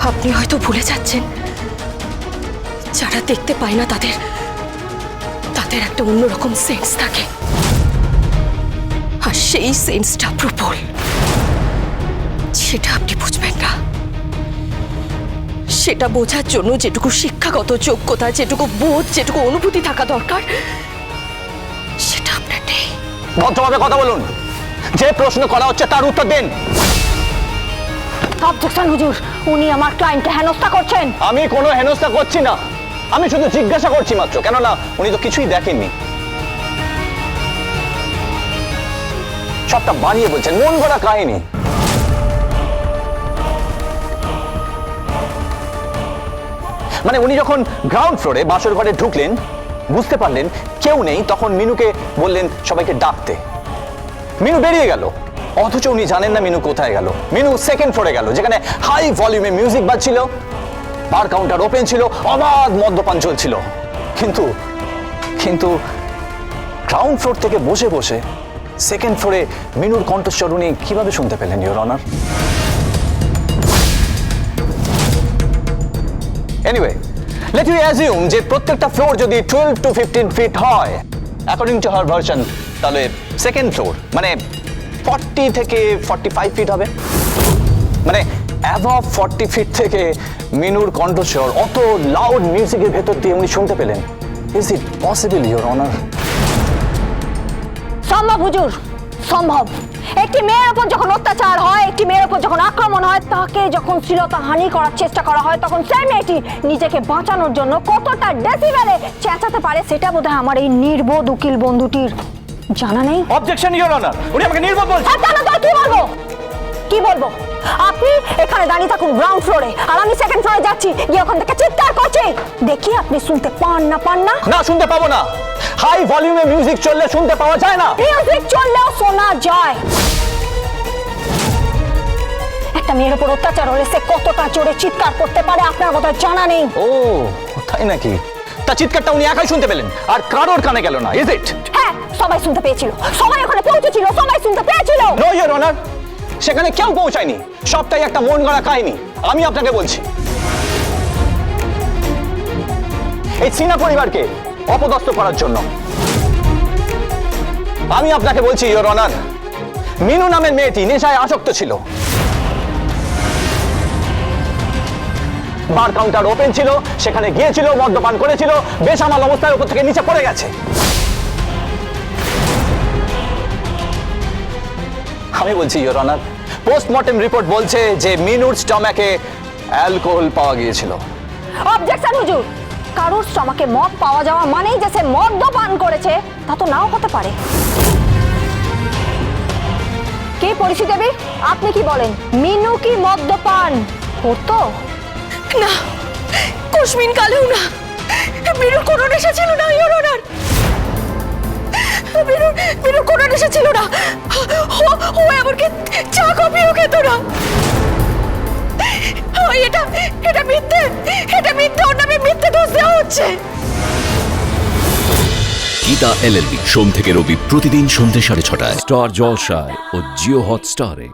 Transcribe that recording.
আপনি হয়তো ভুলে যাচ্ছেন, যারা দেখতে পায় না তাদের তাদের একটা অন্যরকম সেন্স থাকে, আর সেই সেন্সটা প্রবল। সেটা আপনি বুঝবেন না। সেটা বোঝার জন্য যেটুকু শিক্ষাগত যোগ্যতা, যেটুকু বোধ, যেটুকু অনুভূতি থাকা দরকার, সেটা আপনার নেই। ভদ্রভাবে কথা বলুন, যে প্রশ্ন করা হচ্ছে তার উত্তর দিন। অবজেকশন হুজুর, উনি আমার ক্লায়েন্টকে হেনস্থা করছেন। আমি কোনো হেনস্থা করছি না, আমি শুধু জিজ্ঞাসা করছি মাত্র, কেননা উনি তো কিছুই দেখেননি। সবটা বানিয়ে বলছেন, মন গড়া কাহিনী। মানে উনি যখন গ্রাউন্ড ফ্লোরে বাসর ঘরে ঢুকলেন, বুঝতে পারলেন কেউ নেই, তখন মিনুকে বললেন সবাইকে ডাকতে। মিনু বেরিয়ে গেল, অথচ উনি জানেন না মিনু কোথায় গেল। মিনু সেকেন্ড ফ্লোরে গেল, যেখানে হাই ভলিউমে মিউজিক বাজছিল, বার কাউন্টার ওপেন ছিল, অবাধ মদ্যপান চলছিল। কিন্তু কিন্তু গ্রাউন্ড ফ্লোর থেকে বসে বসে সেকেন্ড ফ্লোরে মিনুর কণ্ঠস্বর উনি কিভাবে শুনতে পেলেন, your honour? Anyway, let you assume যে প্রত্যেকটা ফ্লোর যদি 12 to 15 ফিট হয়, অ্যাকর্ডিং টু হার ভার্সন, তাহলে সেকেন্ড ফ্লোর মানে 40 থেকে 45 ফিট হবে। মানে অ্যাবভ 40 ফিট থেকে মিনুর কণ্ঠস্বর অত লাউড মিউজিকের ভেতর দিয়ে উনি শুনতে পেলেন। Is it possible, your honour? সম্ভব হুজুর, সম্ভব। একটি মেয়ের উপর যখন অত্যাচার হয়, একটি মেয়ের উপর যখন আক্রমণ হয়, তাকে যখন শ্লীলতাহানি করার চেষ্টা করা হয়, তখন সেই মেয়েটি নিজেকে বাঁচানোর জন্য কতটা ডেসিবেলে চেঁচাতে পারে, সেটা বোধহয় আমার এই নির্বোধ উকিল বন্ধুটির জানা নেই। অবজেকশন, ইওর অনার, উনি আমাকে নির্বোধ বলছেন। কি বলবো, কি বলবো? আপনি এখানে দাঁড়িয়ে থাকুন গ্রাউন্ড ফ্লোরে, আর আমি সেকেন্ড ফ্লোরে যাচ্ছি, গিয়ে ওখান থেকে চিৎকার করছি। দেখি আপনি শুনতে পান না পান না। না, শুনতে পাবো না। হাই ভলিউমে মিউজিক চললে শুনতে পাওয়া যায় না। মিউজিক চললেও শোনা যায়। একটা মেয়ের উপর অত্যাচার হলে সে কতটা জোরে চিৎকার করতে পারে আপনার বোধহয় জানা নেই। ও তাই নাকি? তা চিৎকারটা উনি একাই শুনতে পেলেন, আর কারোর কানে গেল না, ইজ ইট? হ্যাঁ, সবাই শুনতে পেয়েছিল, সবাই ওখানে পৌঁছেছিল, সবাই শুনতে পেয়েছিল। নো ইওর অনার, সেখানে কেউ পৌঁছায়নি। সবটাই একটা মন গড়া কাহিনী। আমি আপনাকে বলছি, এই সিনহা পরিবারকে অপদস্থ করার জন্য আমি আপনাকে বলছি, ইওর অনার, মিনু নামের মেয়েটি নেশায় আসক্ত ছিল। বার কাউন্টার ওপেন ছিল, সেখানে গিয়েছিল, মদ্যপান করেছিল, বেসামাল অবস্থায় উপর থেকে নিচে পড়ে গেছে। আমি বলছি, ইওর অনার, পোস্টমর্টেম রিপোর্ট বলছে যে মিনুর স্টমাকে অ্যালকোহল পাওয়া গিয়েছিল। অবজেকশন হুজুর, কারোর স্টমাকে মদ পাওয়া যাওয়া মানেই যে সে মদ্যপান করেছে তা তো নাও হতে পারে। কে পরিষি দেবী, আপনি কি বলেন, মিনু কি মদ্যপান করতো? না, কুসমিন কালেও না। মিনুর কোনো নেশা ছিল না, ইওর অনার। মিনুর কোনো নেশা ছিল না। ও এমনকি চা কফিও খেত না। এটা মিথ্যে, ওর নামে মিথ্যে দোষ দেওয়া হচ্ছে। গীতা LLB সোম থেকে রবি প্রতিদিন সন্ধ্যে 6:30 স্টার জলসায় ও জিও হটস্টারে।